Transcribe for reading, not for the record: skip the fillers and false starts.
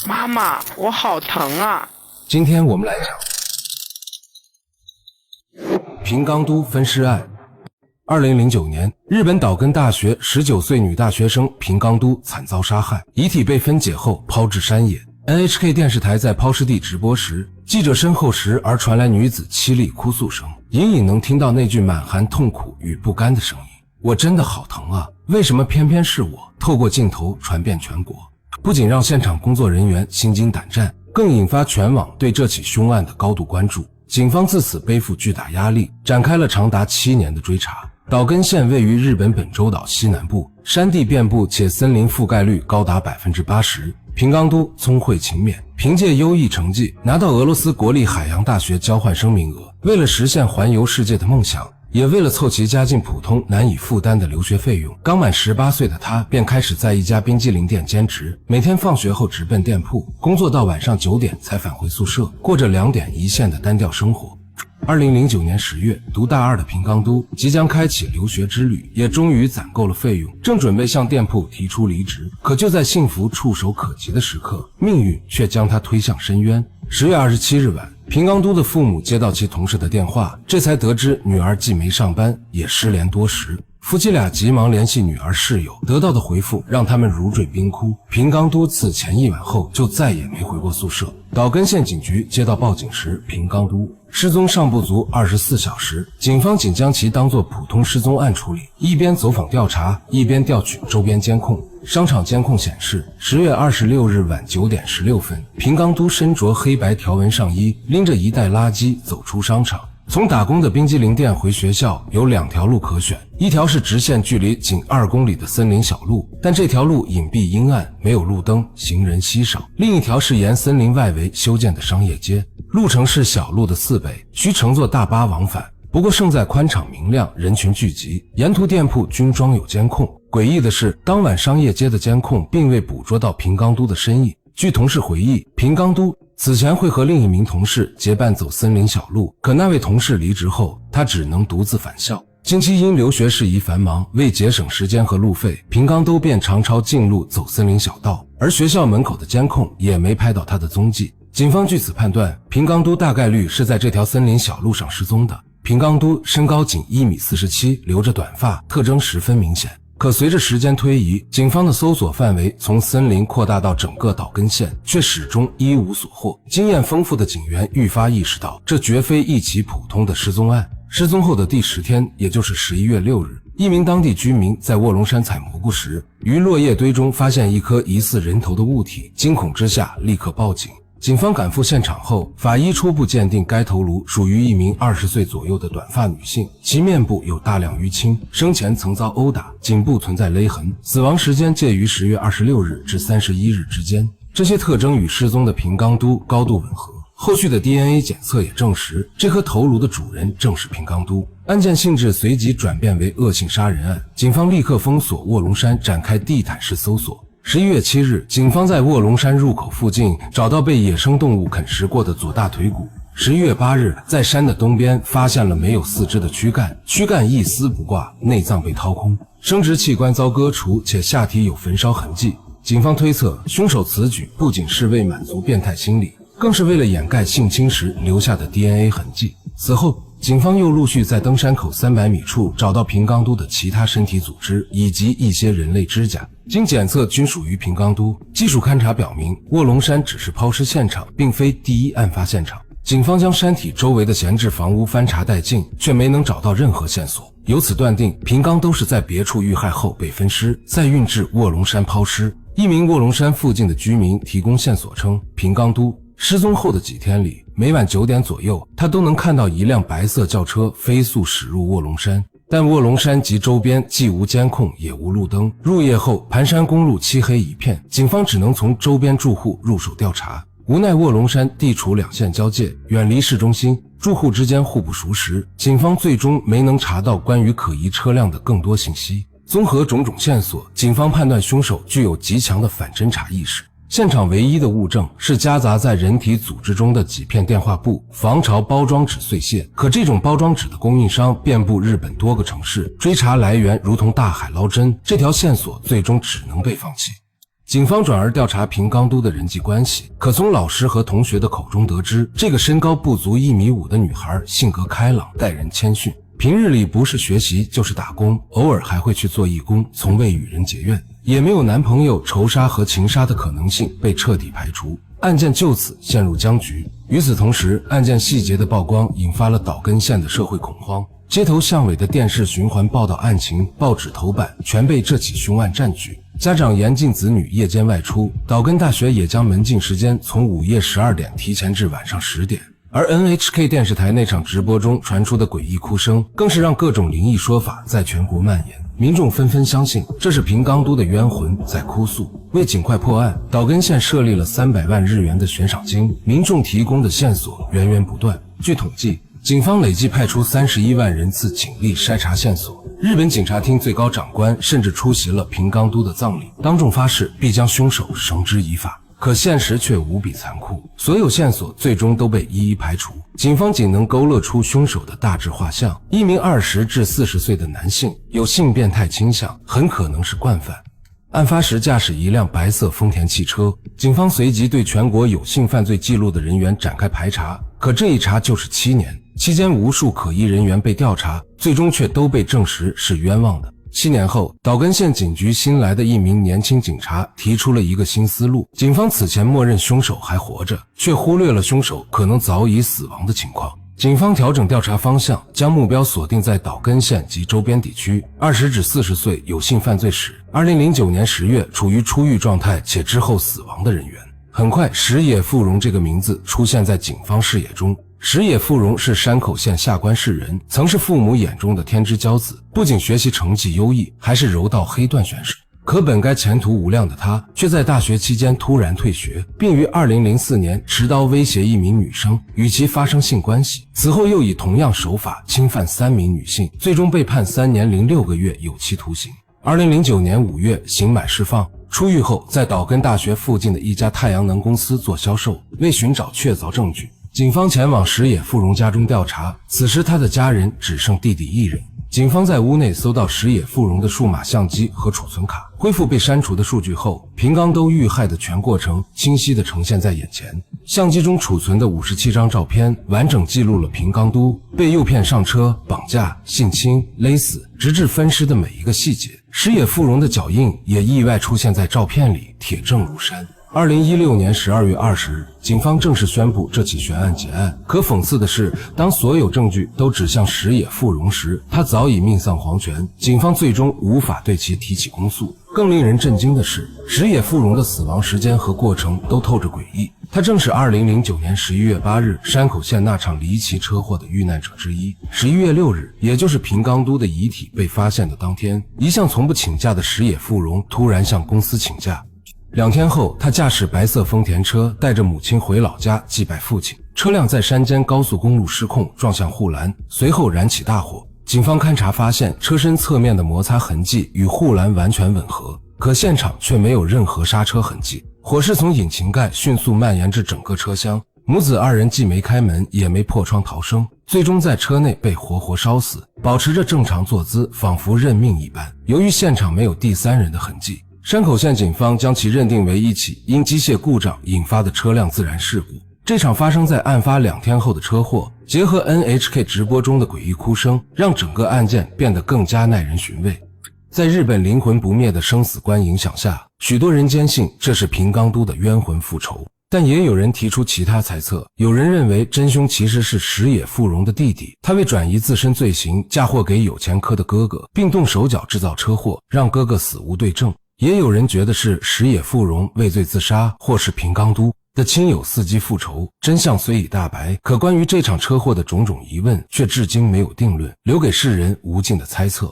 媽媽，我好疼啊！今天我們來講平岡都分屍案。2009年，日本島根大學19歲女大學生平岡都慘遭殺害，遺體被分解後拋至山野。NHK 電視台在拋屍地直播時，記者身後時而傳來女子淒厲哭訴聲，隱隱能聽到那句滿含痛苦與不甘的聲音：我真的好疼啊，為什麼偏偏是我？透過鏡頭傳遍全國，不僅讓現場工作人員心驚膽戰，更引發全網對這起兇案的高度關注。警方自此背負巨大壓力，展開了長達7年的追查。島根縣位於日本本州島西南部，山地遍布且森林覆蓋率高達 80%。平岡都聰慧勤勉，憑借優異成績拿到俄羅斯國立海洋大學交換生名額。為了實現環遊世界的夢想，也為了湊齊家境普通難以負擔的留學費用，剛滿18歲的他便開始在一家冰激凌店兼職，每天放學後直奔店鋪，工作到晚上9點才返回宿舍，過着2點一線的單調生活。2009年10月，讀大2的平岡都即將開啟留學之旅，也終於攢夠了費用，正準備向店鋪提出離職。可就在幸福觸手可及的時刻，命運卻將他推向深淵。10月27日晚，平岡都的父母接到其同事的電話，這才得知女兒既沒上班，也失聯多時。夫妻倆急忙聯繫女兒室友，得到的回復讓他們如墜冰窟。平岡都自前一晚後就再也沒回過宿舍。島根縣警局接到報警時，平岡都失蹤尚不足24小時，警方僅將其當作普通失蹤案處理，一邊走訪調查，一邊調取周邊監控。商場監控顯示，10月26日晚9點16分，平岡都身着黑白條紋上衣，拎着一袋垃圾走出商场。從打工的冰激凌店回學校有2條路可選，一條是直線距離僅2公里的森林小路，但這條路隱蔽陰暗，沒有路燈，行人稀少；另一條是沿森林外圍修建的商業街，路程是小路的4倍，需乘坐大巴往返。不過勝在寬敞明亮，人群聚集，沿途店鋪均裝有監控。詭異的是，當晚商業街的監控並未捕捉到平岡都的身影。據同事回憶，平岡都此前會和另一名同事結伴走森林小路，可那位同事離職後，他只能獨自返校。近期因留學事宜繁忙，為節省時間和路費，平岡都便常抄近路走森林小道，而學校門口的監控也沒拍到他的蹤跡。警方據此判斷，平岡都大概率是在這條森林小路上失蹤的。平岡都身高僅1.47米，留着短髮，特徵十分明顯。可隨着時間推移，警方的搜索範圍從森林擴大到整個島根縣，卻始終一無所獲。經驗豐富的警員愈發意識到，這絕非一起普通的失蹤案。失蹤後的第10天，也就是11月6日，一名當地居民在臥龍山採蘑菇時，於落葉堆中發現一顆疑似人頭的物體，驚恐之下立刻報警。警方趕赴現場後，法醫初步鑑定該頭顱屬於一名20歲左右的短髮女性，其面部有大量淤青，生前曾遭毆打，頸部存在勒痕，死亡時間介於10月26日至31日之間。這些特徵與失蹤的平岡都高度吻合。後續的 DNA 檢測也證實，這顆頭顱的主人正是平岡都。案件性質隨即轉變為惡性殺人案，警方立刻封鎖臥龍山，展開地毯式搜索。11月7日，警方在臥龍山入口附近找到被野生動物啃食過的左大腿骨。11月8日，在山的東邊發現了沒有四肢的軀幹，軀幹一絲不掛，內臟被掏空，生殖器官遭割除，且下體有焚燒痕跡。警方推測，兇手此舉不僅是為滿足變態心理，更是為了掩蓋性侵時留下的 DNA 痕跡。此後，警方又陸續在登山口300米處找到平岡都的其他身體組織以及一些人類指甲，經檢測均屬於平岡都。技術勘查表明，臥龍山只是拋屍現場，並非第一案發現場。警方將山體周圍的閒置房屋翻查殆盡，卻沒能找到任何線索，由此斷定平岡都是在別處遇害後被分屍，再運至臥龍山拋屍。一名臥龍山附近的居民提供線索稱，平岡都失蹤後的幾天裡，每晚9點左右，他都能看到一輛白色轎車飛速駛入臥龍山，但臥龍山及周邊既無監控也無路燈。入夜後，盤山公路漆黑一片，警方只能從周邊住戶入手調查。無奈臥龍山地處2縣交界，遠離市中心，住戶之間互不熟識，警方最終沒能查到關於可疑車輛的更多信息。綜合種種線索，警方判斷兇手具有極強的反偵查意識。現場唯一的物證是夾雜在人體組織中的幾片電話簿、防潮包裝紙碎屑，可這種包裝紙的供應商遍布日本多個城市，追查來源如同大海撈針，這條線索最終只能被放棄。警方轉而調查平岡都的人際關係，可從老師和同學的口中得知，這個身高不足1.5米的女孩性格開朗，待人謙遜，平日裡不是學習就是打工，偶爾還會去做義工，從未與人結怨，也沒有男朋友，仇殺和情殺的可能性被徹底排除，案件就此陷入僵局。與此同時，案件細節的曝光引發了島根縣的社會恐慌，街頭巷尾的電視循環報道案情，報紙頭版全被這起兇案佔據。家長嚴禁子女夜間外出，島根大學也將門禁時間從午夜12點提前至晚上10點。而 NHK 電視台那場直播中傳出的詭異哭聲，更是讓各種靈異說法在全國蔓延，民眾紛紛相信這是平岡都的冤魂在哭訴。為盡快破案，島根縣設立了300萬日元的懸賞金，民眾提供的線索源源不斷。據統計，警方累計派出31萬人次警力篩查線索，日本警察廳最高長官甚至出席了平岡都的葬禮，當众發誓必将凶手繩之以法。可現實卻無比殘酷，所有線索最終都被一一排除，警方僅能勾勒出凶手的大致畫像：一名20至40歲的男性，有性變態傾向，很可能是慣犯。案發時駕駛一輛白色豐田汽車，警方隨即對全國有性犯罪記錄的人員展開排查，可這一查就是7年，期間無數可疑人員被調查，最終卻都被證實是冤枉的。7年後，島根縣警局新來的一名年輕警察提出了一個新思路，警方此前默認凶手還活着，卻忽略了凶手可能早已死亡的情況。警方調整調查方向，將目標鎖定在島根縣及周邊地區20至40歲有性犯罪史，2009年10月處於出獄狀態且之後死亡的人員。很快，石野富榮這個名字出現在警方視野中。石野富榮是山口縣下關市人，曾是父母眼中的天之驕子，不僅學習成績優異，還是柔道黑段選手。可本該前途無量的他，卻在大學期間突然退學，並於2004年持刀威脅一名女生，與其發生性關係。此後又以同樣手法侵犯3名女性，最終被判3年0.6個月有期徒刑。2009年5月刑滿釋放，出獄後在島根大學附近的一家太陽能公司做銷售。為尋找確鑿證據，警方前往石野富榮家中調查，此時他的家人只剩弟弟1人。警方在屋內搜到石野富榮的數碼相機和儲存卡，恢復被刪除的數據後，平岡都遇害的全過程清晰地呈現在眼前。相機中儲存的57張照片，完整記錄了平岡都被誘騙上車、綁架、性侵、勒死，直至分屍的每一個細節。石野富榮的腳印也意外出現在照片裡，鐵證如山。2016年12月20日，警方正式宣布這起懸案結案。可諷刺的是，當所有證據都指向石野富榮時，他早已命喪黄泉，警方最終無法對其提起公訴。更令人震驚的是，石野富榮的死亡時間和過程都透着詭異，他正是2009年11月8日山口縣那場離奇車禍的遇難者之一。11月6日，也就是平岡都的遺體被發現的當天，一向從不請假的石野富榮突然向公司請假。2天後，他駕駛白色豐田車帶着母親回老家祭拜父親，車輛在山間高速公路失控撞向護欄，隨後燃起大火。警方勘查發現，車身側面的摩擦痕跡與護欄完全吻合，可現場卻沒有任何剎車痕跡。火勢從引擎蓋迅速蔓延至整個車廂，母子2人既沒開門也沒破窗逃生，最終在車內被活活燒死，保持着正常坐姿，仿佛認命一般。由於現場沒有第三人的痕跡，山口縣警方將其認定為一起因機械故障引發的車輛自燃事故。這場發生在案發2天後的車禍，結合 NHK 直播中的詭異哭聲，讓整個案件變得更加耐人尋味。在日本靈魂不滅的生死觀影響下，許多人堅信這是平岡都的冤魂復仇，但也有人提出其他猜測。有人認為真兇其實是石野富榮的弟弟，他為轉移自身罪行，嫁禍給有前科的哥哥，並動手腳制造車禍，讓哥哥死無對證。也有人覺得是石野富榮畏罪自殺，或是平岡都的親友伺機復仇。真相雖已大白，可關於這場車禍的種種疑問卻至今沒有定論，留給世人無盡的猜測。